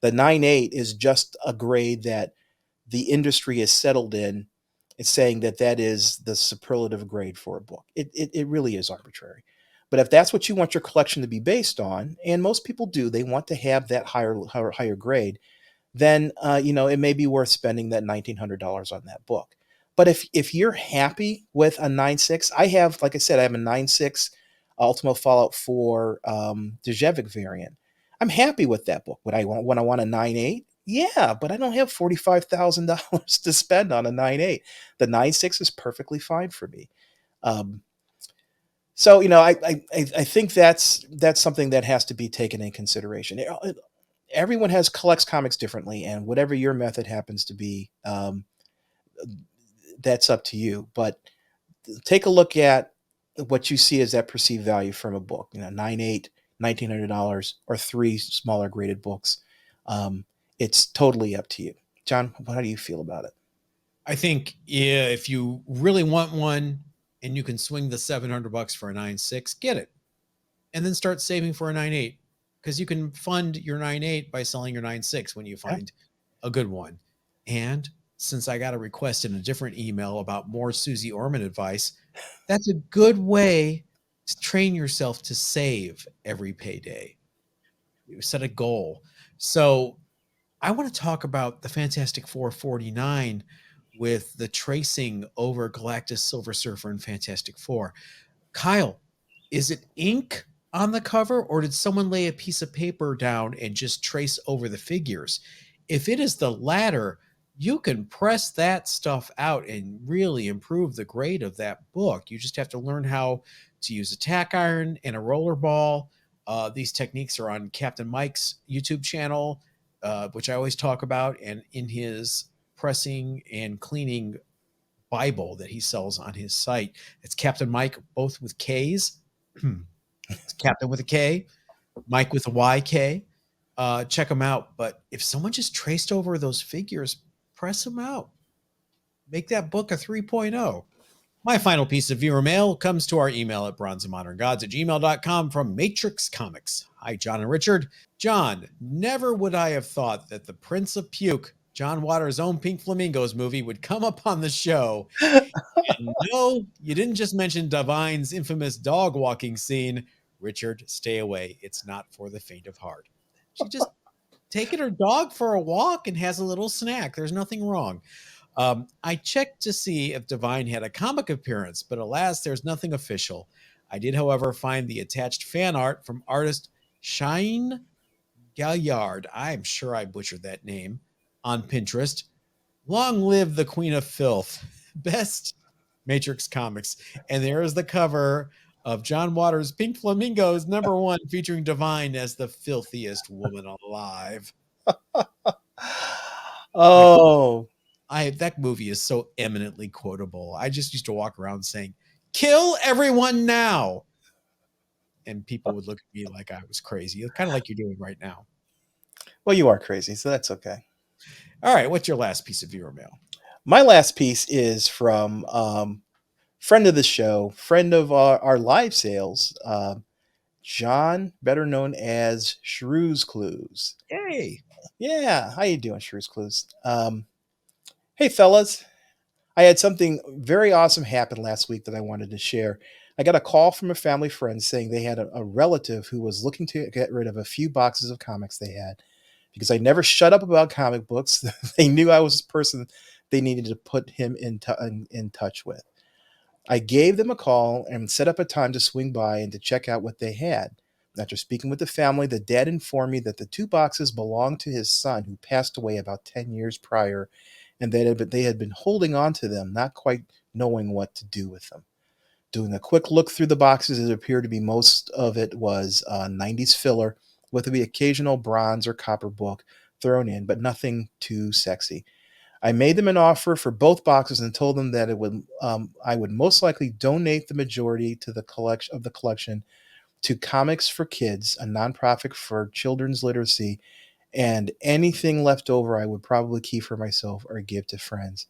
The 9.8 is just a grade that the industry is settled in. It's saying that is the superlative grade for a book. It really is arbitrary. But if that's what you want your collection to be based on, and most people do, they want to have that higher grade, then it may be worth spending that $1,900 on that book. But if you're happy with a 9.6, like I said, I have a 9.6 Ultimate Fallout 4 Djevik variant. I'm happy with that book. Would I want when I want a 9.8? Yeah, but I don't have $45,000 to spend on a 9.8. The 9.6 is perfectly fine for me. Um, so I think that's something that has to be taken in consideration. Everyone collects comics differently, and whatever your method happens to be, that's up to you. But take a look at what you see as that perceived value from a book. 9.8, $1,900, or 3 smaller graded books. It's totally up to you. John, how do you feel about it? I think, yeah, if you really want one and you can swing the $700 for a 9.6, get it. And then start saving for a 9.8, because you can fund your 9.8 by selling your 9.6 when you find a good one. And since I got a request in a different email about more Susie Orman advice, that's a good way to train yourself to save every payday. You set a goal. So I want to talk about the Fantastic Four 49 with the tracing over Galactus, Silver Surfer, and Fantastic Four. Kyle, is it ink on the cover, or did someone lay a piece of paper down and just trace over the figures? If it is the latter, you can press that stuff out and really improve the grade of that book. You just have to learn how to use a tack iron and a roller ball. These techniques are on Captain Mike's YouTube channel, which I always talk about, and in his pressing and cleaning Bible that he sells on his site. It's Captain Mike, both with K's. It's Captain with a K, Mike with a YK. Check them out. But if someone just traced over those figures, press them out. Make that book a 3.0. My final piece of viewer mail comes to our email at bronzeandmoderngods@gmail.com from Matrix Comics. Hi, John and Richard. John, never would I have thought that the Prince of Puke, John Waters' own Pink Flamingos movie, would come up on the show. And no, you didn't just mention Divine's infamous dog walking scene. Richard, stay away. It's not for the faint of heart. She just taking her dog for a walk and has a little snack. There's nothing wrong. I checked to see if Divine had a comic appearance, but alas, there's nothing official. I did, however, find the attached fan art from artist Shine Galliard. I'm sure I butchered that name on Pinterest. Long live the Queen of Filth. Best Matrix Comics. And there is the cover of John Waters' Pink Flamingos #1, featuring Divine as the filthiest woman alive. Like, Oh, that movie is so eminently quotable. I just used to walk around saying, "Kill everyone now," and people would look at me like I was crazy, kind of like you're doing right now. well, you are crazy, so that's okay. All right, what's your last piece of viewer mail? My last piece is from friend of the show, friend of our live sales, John, better known as Shrews Clues. Yay! Yeah, how you doing, Shrews Clues? Hey, fellas. I had something very awesome happen last week that I wanted to share. I got a call from a family friend saying they had a relative who was looking to get rid of a few boxes of comics they had because I never shut up about comic books. They knew I was the person they needed to put him in touch with. I gave them a call and set up a time to swing by and to check out what they had. After speaking with the family, the dad informed me that the two boxes belonged to his son, who passed away about 10 years prior, and that they had been holding on to them, not quite knowing what to do with them. Doing a quick look through the boxes, it appeared to be most of it was 90s filler with the occasional bronze or copper book thrown in, but nothing too sexy. I made them an offer for both boxes and told them that I would most likely donate the majority to the collection to Comics for Kids, a nonprofit for children's literacy, and anything left over I would probably keep for myself or give to friends.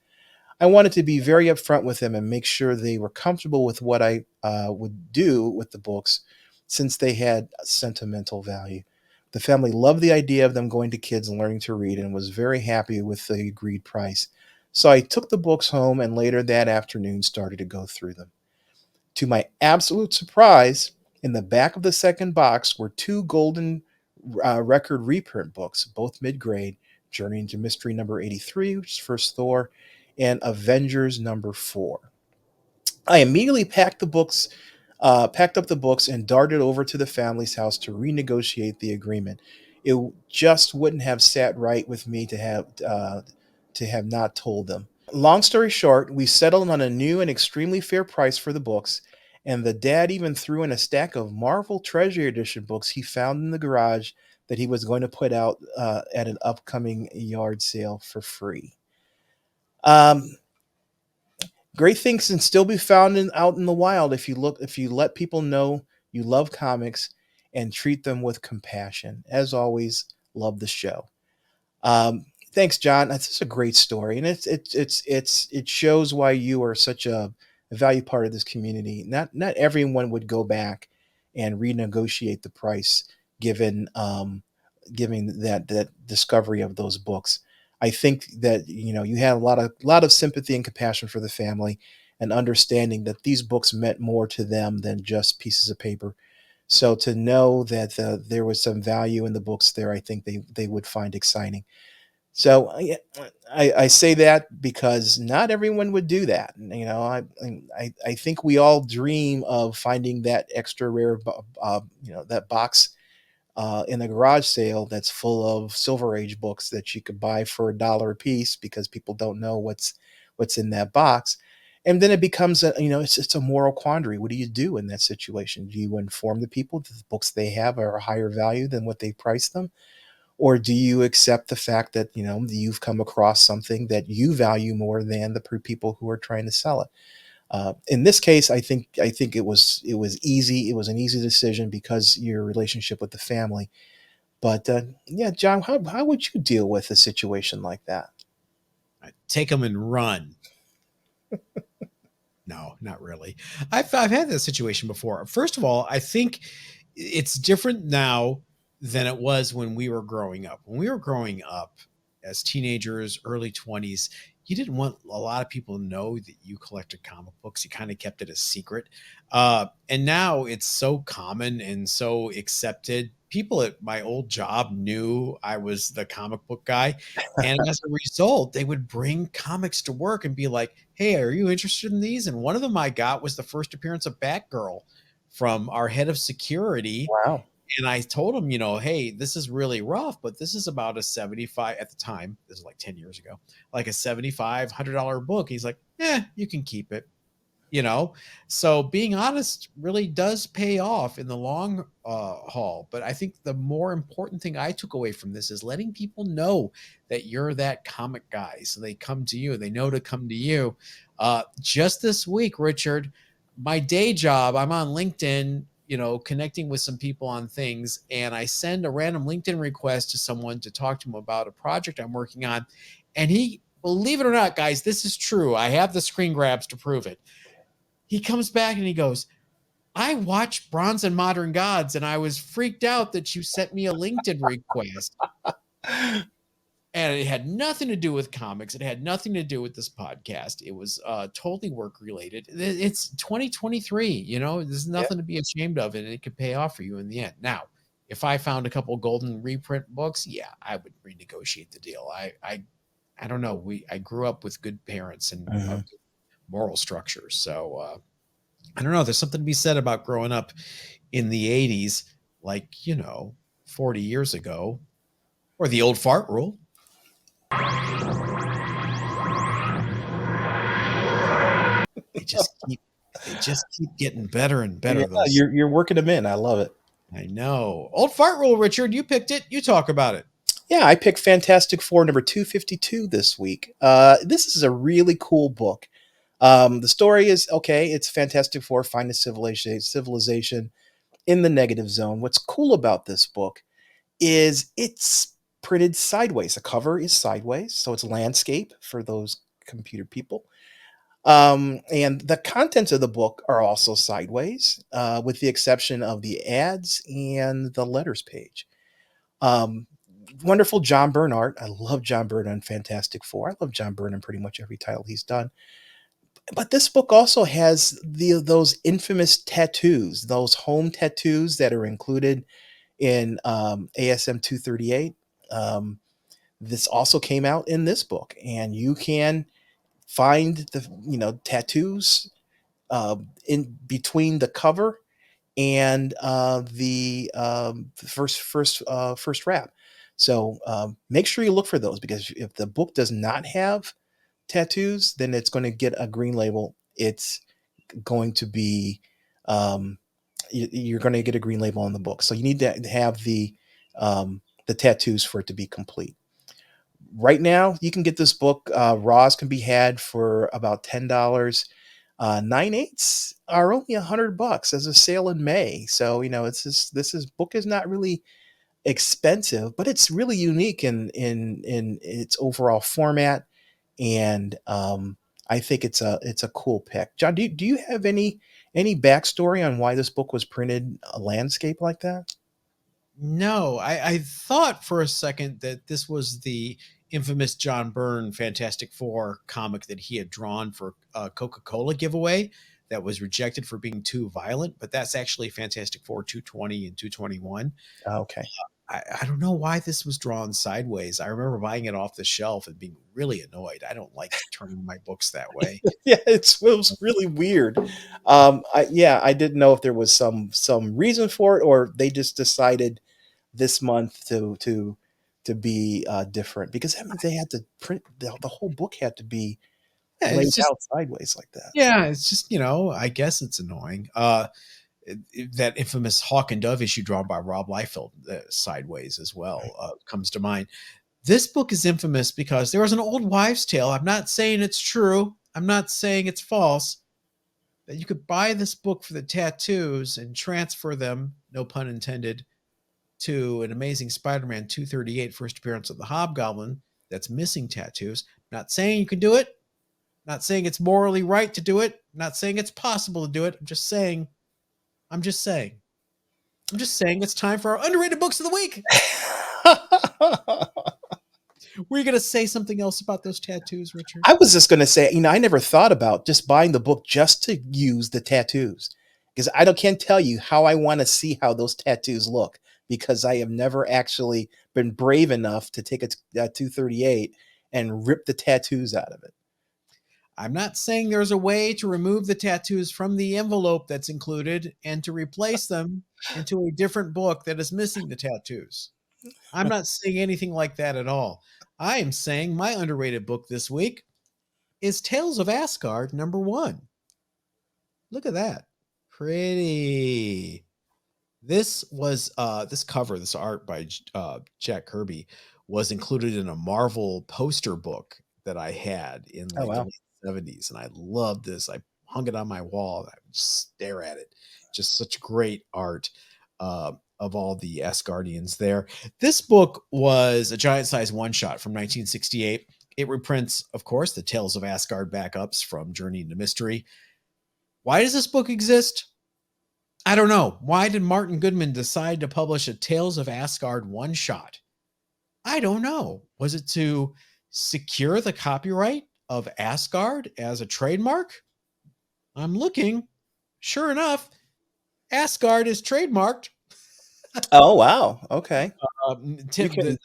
I wanted to be very upfront with them and make sure they were comfortable with what I would do with the books since they had sentimental value. The family loved the idea of them going to kids and learning to read and was very happy with the agreed price. So I took the books home and later that afternoon started to go through them. To my absolute surprise, in the back of the second box were two golden record reprint books, both mid grade: Journey into Mystery number 83, which is First Thor, and Avengers number 4. I immediately packed up the books, and darted over to the family's house to renegotiate the agreement. It just wouldn't have sat right with me to have not told them. Long story short, we settled on a new and extremely fair price for the books, and the dad even threw in a stack of Marvel Treasure Edition books he found in the garage that he was going to put out at an upcoming yard sale for free. Um, Great things can still be found out in the wild if you let people know you love comics and treat them with compassion. As always, love the show. Thanks, John. That's just a great story, and it shows why you are such a valued part of this community. Not everyone would go back and renegotiate the price given given that discovery of those books. I think that you had a lot of sympathy and compassion for the family, and understanding that these books meant more to them than just pieces of paper. So to know that there was some value in the books there, I think they would find exciting. So yeah, I say that because not everyone would do that. You know, I think we all dream of finding that extra rare, that box in the garage sale that's full of Silver Age books that you could buy for $1 a piece because people don't know what's in that box. And then it becomes it's a moral quandary. What do you do in that situation? Do you inform the people that the books they have are a higher value than what they price them? Or do you accept the fact that you've come across something that you value more than the people who are trying to sell it? In this case, I think it was easy. It was an easy decision because your relationship with the family. But yeah, John, how would you deal with a situation like that? Take them and run. No, not really. I've had that situation before. First of all, I think it's different now than it was when we were growing up. When we were growing up as teenagers, early 20s, you didn't want a lot of people to know that you collected comic books. You kind of kept it a secret. And now it's so common and so accepted. People at my old job knew I was the comic book guy. And as a result, they would bring comics to work and be like, "Hey, are you interested in these?" And one of them I got was the first appearance of Batgirl from our head of security. Wow. And I told him, hey, this is really rough, but this is about a 75 at the time. This is like 10 years ago, like a $7,500 book. He's like, you can keep it you know so being honest really does pay off in the long haul. But I think the more important thing I took away from this is letting people know that you're that comic guy, so they come to you, they know to come to you. Just this week, Richard, my day job, I'm on LinkedIn, connecting with some people on things, and I send a random LinkedIn request to someone to talk to him about a project I'm working on. And he, believe it or not, guys, this is true, I have the screen grabs to prove it. He comes back and he goes, "I watched Bronze and Modern Gods and I was freaked out that you sent me a LinkedIn request." And it had nothing to do with comics. It had nothing to do with this podcast. It was totally work related. It's 2023. There's Yeah. nothing to be ashamed of, and it could pay off for you in the end. Now, if I found a couple golden reprint books, yeah, I would renegotiate the deal. I don't know. I grew up with good parents and Mhm. good moral structures, so I don't know. There's something to be said about growing up in the 80s, like, 40 years ago, or the old fart rule. They just keep they just keep getting better and Yeah, better. Those, you're working them in. I love it. I know. Old fart rule, Richard, you picked it. You talk about it. Yeah, I picked Fantastic Four number 252 this week. This is a really cool book. The story is okay. It's Fantastic Four find a civilization in the negative zone. What's cool about this book is it's printed sideways. The cover is sideways, so it's landscape for those computer people. And the contents of the book are also sideways, with the exception of the ads and the letters page. Um, Wonderful John Byrne art. I love John Byrne on Fantastic Four. I love John Byrne in pretty much every title he's done. But this book also has those infamous tattoos, those home tattoos that are included in ASM 238. Um, this also came out in this book, and you can find the tattoos in between the cover and the first wrap. So make sure you look for those, because if the book does not have tattoos, then it's going to get a green label. It's going to be um, you're going to get a green label on the book. So you need to have the tattoos for it to be complete. Right now, you can get this book. Raws can be had for about $10. 9/8 are only $100 as a sale in May. So it's this is book is not really expensive, but it's really unique in its overall format. And I think it's a cool pick. John, do you have any backstory on why this book was printed a landscape like that? No, I thought for a second that this was the infamous John Byrne Fantastic Four comic that he had drawn for a Coca-Cola giveaway. that was rejected for being too violent, but that's actually Fantastic Four 220 and 221. Okay. I don't know why this was drawn sideways. I remember buying it off the shelf and being really annoyed. I don't like turning my books that way. Yeah, it was really weird. I didn't know if there was some reason for it, or they just decided this month to be different, because that means they had to print the whole book had to be Yeah, laid it's just out sideways like that. yeah, it's just I guess it's annoying. That infamous Hawk and Dove issue drawn by Rob Liefeld, sideways as well, comes to mind. This book is infamous because there was an old wives' tale. I'm not saying it's true. I'm not saying it's false. That you could buy this book for the tattoos and transfer them, no pun intended, to an Amazing Spider-Man 238 first appearance of the Hobgoblin that's missing tattoos. Not saying you can do it. Not saying it's morally right to do it. Not saying it's possible to do it. I'm just saying. I'm just saying. I'm just saying it's time for our underrated books of the week. Were you going to say something else about those tattoos, Richard? I was just going to say, I never thought about just buying the book just to use the tattoos, because can't tell you how I want to see how those tattoos look, because I have never actually been brave enough to take a 238 and rip the tattoos out of it. I'm not saying there's a way to remove the tattoos from the envelope that's included and to replace them into a different book that is missing the tattoos. I'm not saying anything like that at all. I am saying my underrated book this week is Tales of Asgard #1. Look at that. Pretty. This cover, this art by Jack Kirby was included in a Marvel poster book that I had in Oh, like the wow. late 70s, and I loved this. I hung it on my wall. I would stare at it. Just such great art of all the Asgardians there. This book was a giant size one shot from 1968. It reprints, of course, the Tales of Asgard backups from Journey into Mystery. Why does this book exist? I don't know. Why did Martin Goodman decide to publish a Tales of Asgard one shot? I don't know. Was it to secure the copyright of Asgard as a trademark? I'm looking. Sure enough, Asgard is trademarked. Oh, wow. Okay. You Tim, can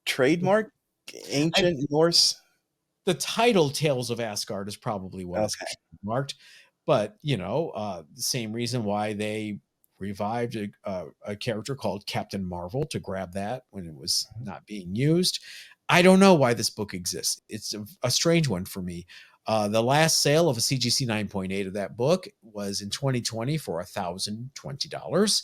trademark I, ancient Norse. the title Tales of Asgard is probably what is Okay. trademarked, but the same reason why they revived a character called Captain Marvel to grab that when it was not being used. I don't know why this book exists. It's a strange one for me. The last sale of a CGC 9.8 of that book was in 2020 for $1,020.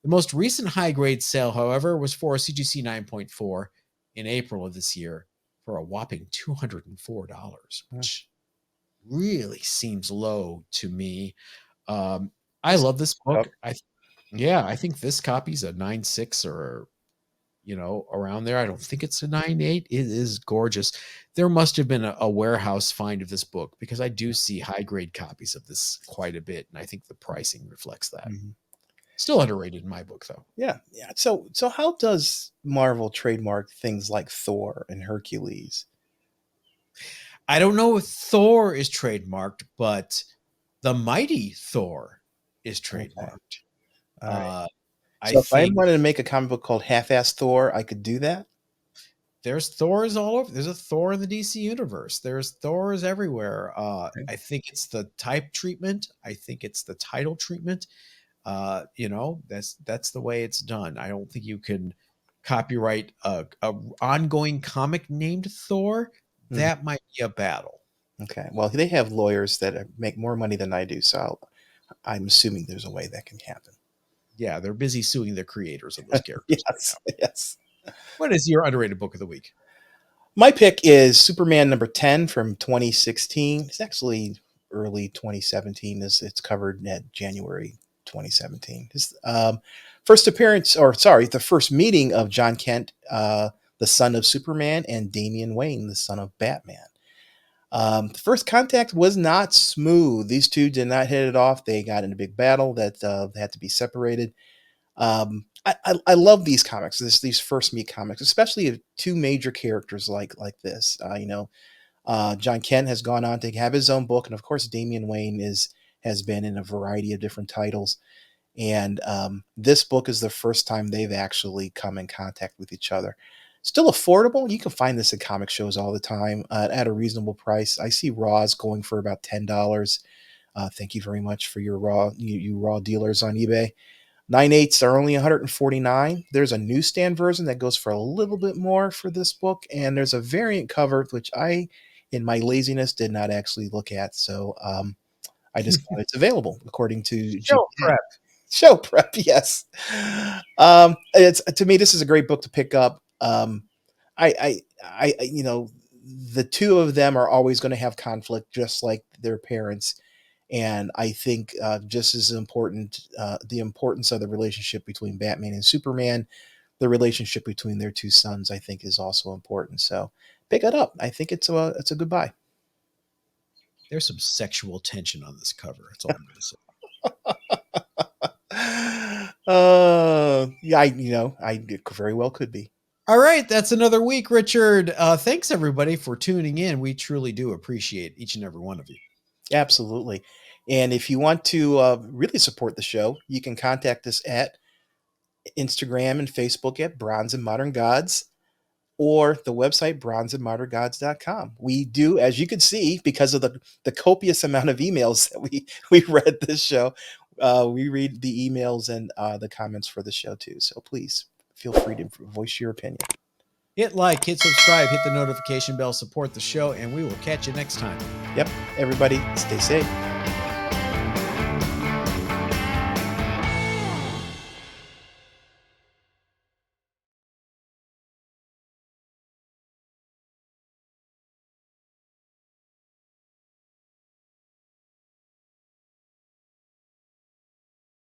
The most recent high grade sale, however, was for a CGC 9.4 in April of this year for a whopping $204, which really seems low to me. I love this book. I think this copy's a 9.6 or around there. I don't think it's a 9.8. It is gorgeous. There must have been a warehouse find of this book, because I do see high grade copies of this quite a bit, and I think the pricing reflects that. Mhm. Still underrated in my book, though. Yeah, yeah. So how does Marvel trademark things like Thor and Hercules? I don't know if Thor is trademarked, but the mighty Thor is Okay. trademarked. All right. Uh, I So if I think wanted to make a comic book called Half-Ass Thor, I could do that? there's Thors all over. There's a Thor in the DC universe. There's Thors everywhere. Okay. I think it's the type treatment. I think it's the title treatment. That's the way it's done. I don't think you can copyright a ongoing comic named Thor. Mhm. That might be a battle. Okay. Well, they have lawyers that make more money than I do, so I'm assuming there's a way that can happen. Yeah, they're busy suing the creators of those characters right now. Yes, yes. What is your underrated book of the week? My pick is Superman #10 from 2016. It's actually early 2017. It's covered at January 2017. First appearance, or sorry, the first meeting of John Kent, the son of Superman, and Damian Wayne, the son of Batman. The first contact was not smooth. These two did not hit it off. They got in a big battle that they had to be separated. I love these comics, these first meet comics, especially of two major characters like this. John Kent has gone on to have his own book, and of course, Damian Wayne has been in a variety of different titles. And this book is the first time they've actually come in contact with each other. Still affordable. You can find this at comic shows all the time at a reasonable price. I see Raws going for about $10. Thank you very much for your you Raw dealers on eBay. 9/8 are only $149. There's a newsstand version that goes for a little bit more for this book, and there's a variant cover which I, in my laziness, did not actually look at. So I just thought it's available according to Show prep. Show prep, yes. It's to me, this is a great book to pick up. You know, the two of them are always going to have conflict, just like their parents. And I think just as important, the importance of the relationship between Batman and Superman, the relationship between their two sons, I think, is also important. So pick it up. I think it's a good buy. There's some sexual tension on this cover. That's all I'm going to say. Yeah, I very well could be. All right, that's another week, Richard. Thanks everybody for tuning in. We truly do appreciate each and every one of you. Absolutely. And if you want to really support the show, you can contact us at Instagram and Facebook at Bronze and Modern Gods, or the website bronzeandmoderngods.com. We do, as you can see, because of the copious amount of emails that we read this show, we read the emails and the comments for the show too. So please feel free to voice your opinion. Hit like, hit subscribe, hit the notification bell, support the show, and we will catch you next time. Yep. Everybody, stay safe.